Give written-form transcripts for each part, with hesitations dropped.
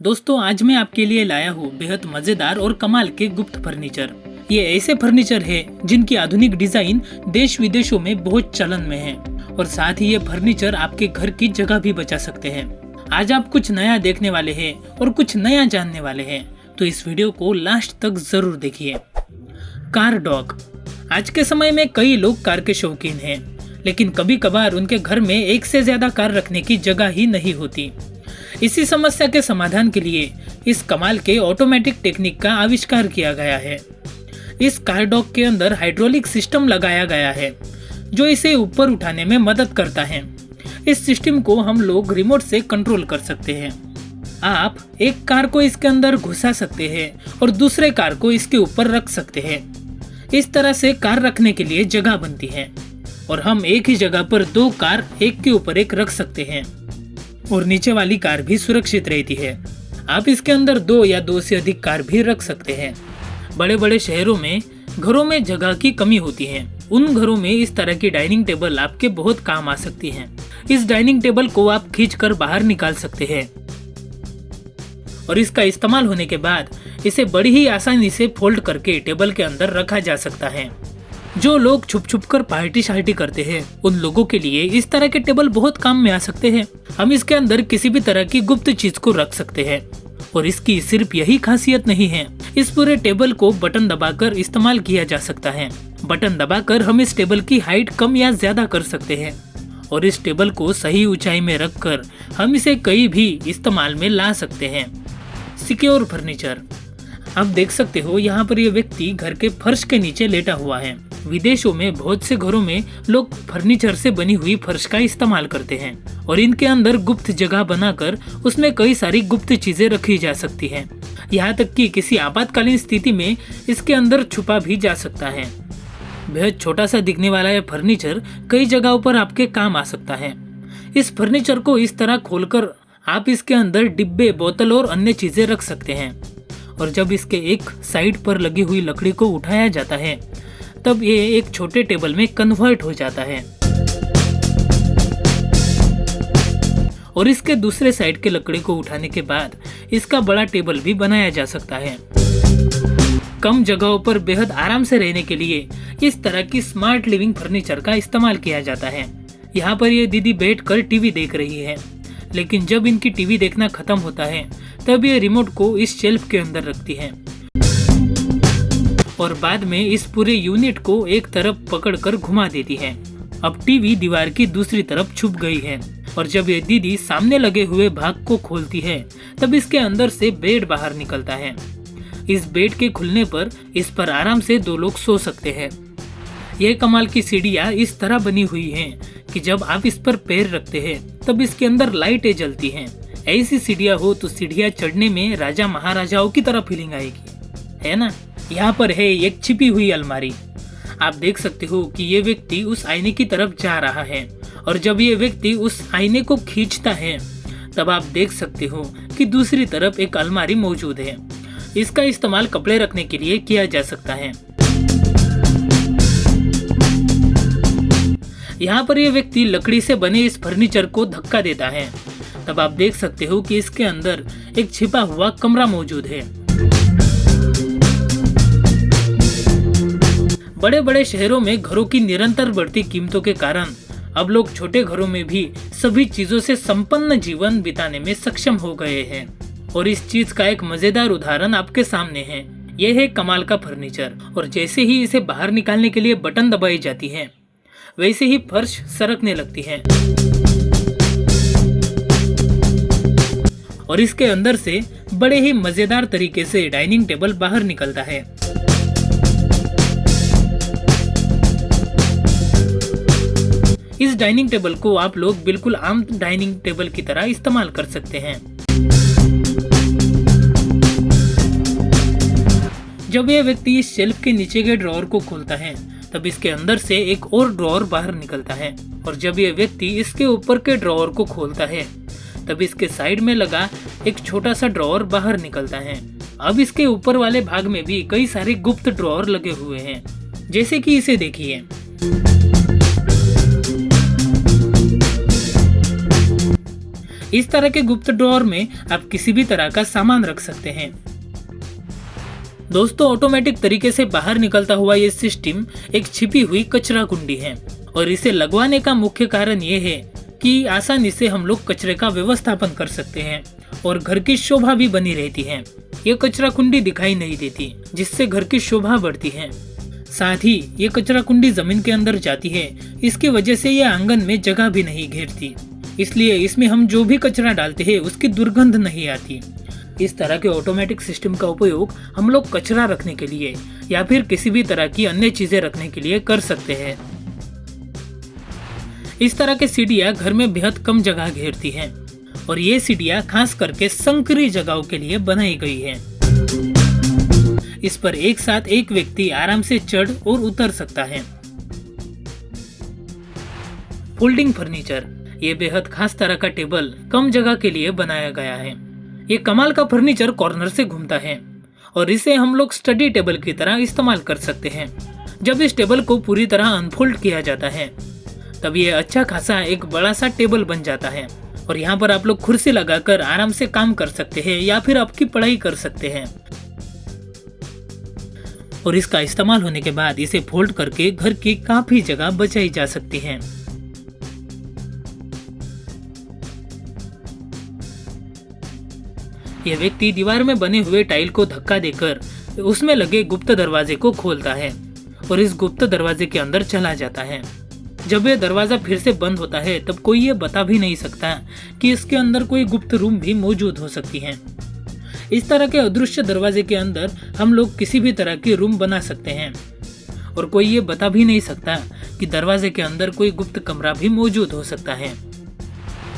दोस्तों आज मैं आपके लिए लाया हूँ बेहद मजेदार और कमाल के गुप्त फर्नीचर। ये ऐसे फर्नीचर है जिनकी आधुनिक डिजाइन देश विदेशों में बहुत चलन में है और साथ ही ये फर्नीचर आपके घर की जगह भी बचा सकते हैं। आज आप कुछ नया देखने वाले हैं और कुछ नया जानने वाले हैं, तो इस वीडियो को लास्ट तक जरूर देखिए। Car dog. आज के समय में कई लोग कार के शौकीन हैं, लेकिन कभी कभार उनके घर में एक से ज्यादा कार रखने की जगह ही नहीं होती। इसी समस्या के समाधान के लिए इस कमाल के ऑटोमेटिक टेक्निक का आविष्कार किया गया है। इस कार डॉग के अंदर हाइड्रोलिक सिस्टम लगाया गया है जो इसे ऊपर उठाने में मदद करता है। इस सिस्टम को हम लोग रिमोट से कंट्रोल कर सकते हैं। आप एक कार को इसके अंदर घुसा सकते हैं और दूसरे कार को इसके ऊपर रख सकते हैं। इस तरह से कार रखने के लिए जगह बनती है और हम एक ही जगह पर दो कार एक के ऊपर एक रख सकते हैं और नीचे वाली कार भी सुरक्षित रहती है। आप इसके अंदर दो या दो से अधिक कार भी रख सकते हैं। बड़े बड़े शहरों में घरों में जगह की कमी होती है। उन घरों में इस तरह की डाइनिंग टेबल आपके बहुत काम आ सकती है। इस डाइनिंग टेबल को आप खींचकर बाहर निकाल सकते हैं और इसका इस्तेमाल होने के बाद इसे बड़ी ही आसानी से फोल्ड करके टेबल के अंदर रखा जा सकता है। जो लोग छुप छुप कर पार्टी शार्टी करते हैं, उन लोगों के लिए इस तरह के टेबल बहुत काम में आ सकते हैं। हम इसके अंदर किसी भी तरह की गुप्त चीज को रख सकते हैं और इसकी सिर्फ यही खासियत नहीं है, इस पूरे टेबल को बटन दबाकर इस्तेमाल किया जा सकता है। बटन दबाकर हम इस टेबल की हाइट कम या ज्यादा कर सकते हैं और इस टेबल को सही ऊंचाई में रखकर हम इसे कहीं भी इस्तेमाल में ला सकते हैं। Secure furniture. आप देख सकते हो यहाँ पर ये व्यक्ति घर के फर्श के नीचे लेटा हुआ है। विदेशों में बहुत से घरों में लोग फर्नीचर से बनी हुई फर्श का इस्तेमाल करते हैं और इनके अंदर गुप्त जगह बनाकर उसमें कई सारी गुप्त चीजें रखी जा सकती हैं। यहाँ तक कि किसी आपातकालीन स्थिति में इसके अंदर छुपा भी जा सकता है। बेहद छोटा सा दिखने वाला यह फर्नीचर कई जगहों पर आपके काम आ सकता है। इस फर्नीचर को इस तरह खोलकर आप इसके अंदर डिब्बे, बोतल और अन्य चीजें रख सकते हैं और जब इसके एक साइड पर लगी हुई लकड़ी को उठाया जाता है तब ये एक छोटे टेबल में कन्वर्ट हो जाता है और इसके दूसरे साइड के लकड़ी को उठाने के बाद इसका बड़ा टेबल भी बनाया जा सकता है। कम जगहों पर बेहद आराम से रहने के लिए इस तरह की स्मार्ट लिविंग फर्नीचर का इस्तेमाल किया जाता है। यहाँ पर ये दीदी बैठकर टीवी देख रही है, लेकिन जब इनकी टीवी देखना खत्म होता है तब ये रिमोट को इस शेल्फ के अंदर रखती है और बाद में इस पूरे यूनिट को एक तरफ पकड़कर घुमा देती है। अब टीवी दीवार की दूसरी तरफ छुप गई है और जब ये दीदी सामने लगे हुए भाग को खोलती है तब इसके अंदर से बेड बाहर निकलता है। इस बेड के खुलने पर इस पर आराम से दो लोग सो सकते हैं। यह कमाल की सीढ़ियाँ इस तरह बनी हुई हैं कि जब आप इस पर पैर रखते हैं तब इसके अंदर लाइटें जलती हैं। ऐसी सीढ़ियाँ हो तो सीढ़ियाँ चढ़ने में राजा महाराजाओं की तरह फीलिंग आएगी, है ना। यहाँ पर है एक छिपी हुई अलमारी। आप देख सकते हो कि ये व्यक्ति उस आईने की तरफ जा रहा है और जब ये व्यक्ति उस आईने को खींचता है तब आप देख सकते हो कि दूसरी तरफ एक अलमारी मौजूद है। इसका इस्तेमाल कपड़े रखने के लिए किया जा सकता है। यहाँ पर यह व्यक्ति लकड़ी से बने इस फर्नीचर को धक्का देता है, तब आप देख सकते हो कि इसके अंदर एक छिपा हुआ कमरा मौजूद है। बड़े बड़े शहरों में घरों की निरंतर बढ़ती कीमतों के कारण अब लोग छोटे घरों में भी सभी चीजों से संपन्न जीवन बिताने में सक्षम हो गए हैं और इस चीज का एक मजेदार उदाहरण आपके सामने है। यह है कमाल का फर्नीचर और जैसे ही इसे बाहर निकालने के लिए बटन दबाई जाती है वैसे ही फर्श सरकने लगती है और इसके अंदर से बड़े ही मजेदार तरीके से डाइनिंग टेबल बाहर निकलता है। इस डाइनिंग टेबल को आप लोग बिल्कुल आम डाइनिंग टेबल की तरह इस्तेमाल कर सकते हैं। जब यह व्यक्ति इस शेल्फ के नीचे के ड्रॉअर को खोलता है तब इसके अंदर से एक और ड्रॉअर बाहर निकलता है और जब यह व्यक्ति इसके ऊपर के ड्रॉअर को खोलता है तब इसके साइड में लगा एक छोटा सा ड्रॉअर बाहर निकलता है। अब इसके ऊपर वाले भाग में भी कई सारे गुप्त ड्रॉअर लगे हुए हैं, जैसे कि इसे देखिए। इस तरह के गुप्त ड्रॉअर में आप किसी भी तरह का सामान रख सकते हैं। दोस्तों, ऑटोमेटिक तरीके से बाहर निकलता हुआ ये सिस्टम एक छिपी हुई कचरा कुंडी है और इसे लगवाने का मुख्य कारण ये है कि आसानी से हम लोग कचरे का व्यवस्थापन कर सकते हैं और घर की शोभा भी बनी रहती है। ये कचरा कुंडी दिखाई नहीं देती, जिससे घर की शोभा बढ़ती है। साथ ही ये कचरा कुंडी जमीन के अंदर जाती है, इसकी वजह से ये आंगन में जगह भी नहीं घेरती, इसलिए इसमें हम जो भी कचरा डालते हैं उसकी दुर्गंध नहीं आती। इस तरह के ऑटोमेटिक सिस्टम का उपयोग हम लोग कचरा रखने के लिए या फिर किसी भी तरह की अन्य चीजें रखने के लिए कर सकते हैं। इस तरह के सीढ़ियाँ घर में बेहद कम जगह घेरती हैं और ये सीढ़ियाँ खास करके संकरी जगहों के लिए बनाई गई है। इस पर एक साथ एक व्यक्ति आराम से चढ़ और उतर सकता है। फोल्डिंग फर्नीचर, ये बेहद खास तरह का टेबल कम जगह के लिए बनाया गया है। ये कमाल का फर्नीचर कॉर्नर से घूमता है और इसे हम लोग स्टडी टेबल की तरह इस्तेमाल कर सकते हैं। जब इस टेबल को पूरी तरह अनफोल्ड किया जाता है तब ये अच्छा खासा एक बड़ा सा टेबल बन जाता है और यहाँ पर आप लोग कुर्सी लगाकर आराम से काम कर सकते हैं या फिर आपकी पढ़ाई कर सकते हैं। और इसका इस्तेमाल होने के बाद इसे फोल्ड करके घर की काफी जगह बचाई जा सकती है। यह व्यक्ति दीवार में बने हुए टाइल को धक्का देकर उसमें लगे गुप्त दरवाजे को खोलता है और इस गुप्त दरवाजे के अंदर चला जाता है। जब यह दरवाजा फिर से बंद होता है तब कोई ये बता भी नहीं सकता कि इसके अंदर कोई गुप्त रूम भी मौजूद हो सकती है। इस तरह के अदृश्य दरवाजे के अंदर हम लोग किसी भी तरह की रूम बना सकते हैं और कोई ये बता भी नहीं सकता कि दरवाजे के अंदर कोई गुप्त कमरा भी मौजूद हो सकता है।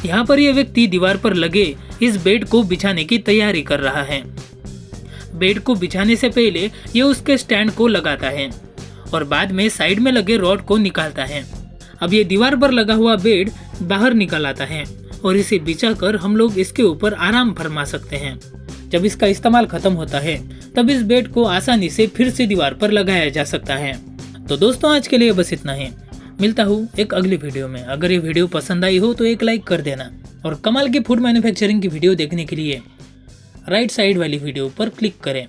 यहाँ पर यह व्यक्ति दीवार पर लगे इस बेड को बिछाने की तैयारी कर रहा है। बेड को बिछाने से पहले ये उसके स्टैंड को लगाता है और बाद में साइड में लगे रॉड को निकालता है। अब ये दीवार पर लगा हुआ बेड बाहर निकल आता है और इसे बिछाकर हम लोग इसके ऊपर आराम फरमा सकते हैं। जब इसका इस्तेमाल खत्म होता है तब इस बेड को आसानी से फिर से दीवार पर लगाया जा सकता है। तो दोस्तों, आज के लिए बस इतना ही। मिलता हूँ एक अगली वीडियो में। अगर ये वीडियो पसंद आई हो तो एक लाइक कर देना और कमाल की फूड मैन्युफैक्चरिंग की वीडियो देखने के लिए राइट साइड वाली वीडियो पर क्लिक करें।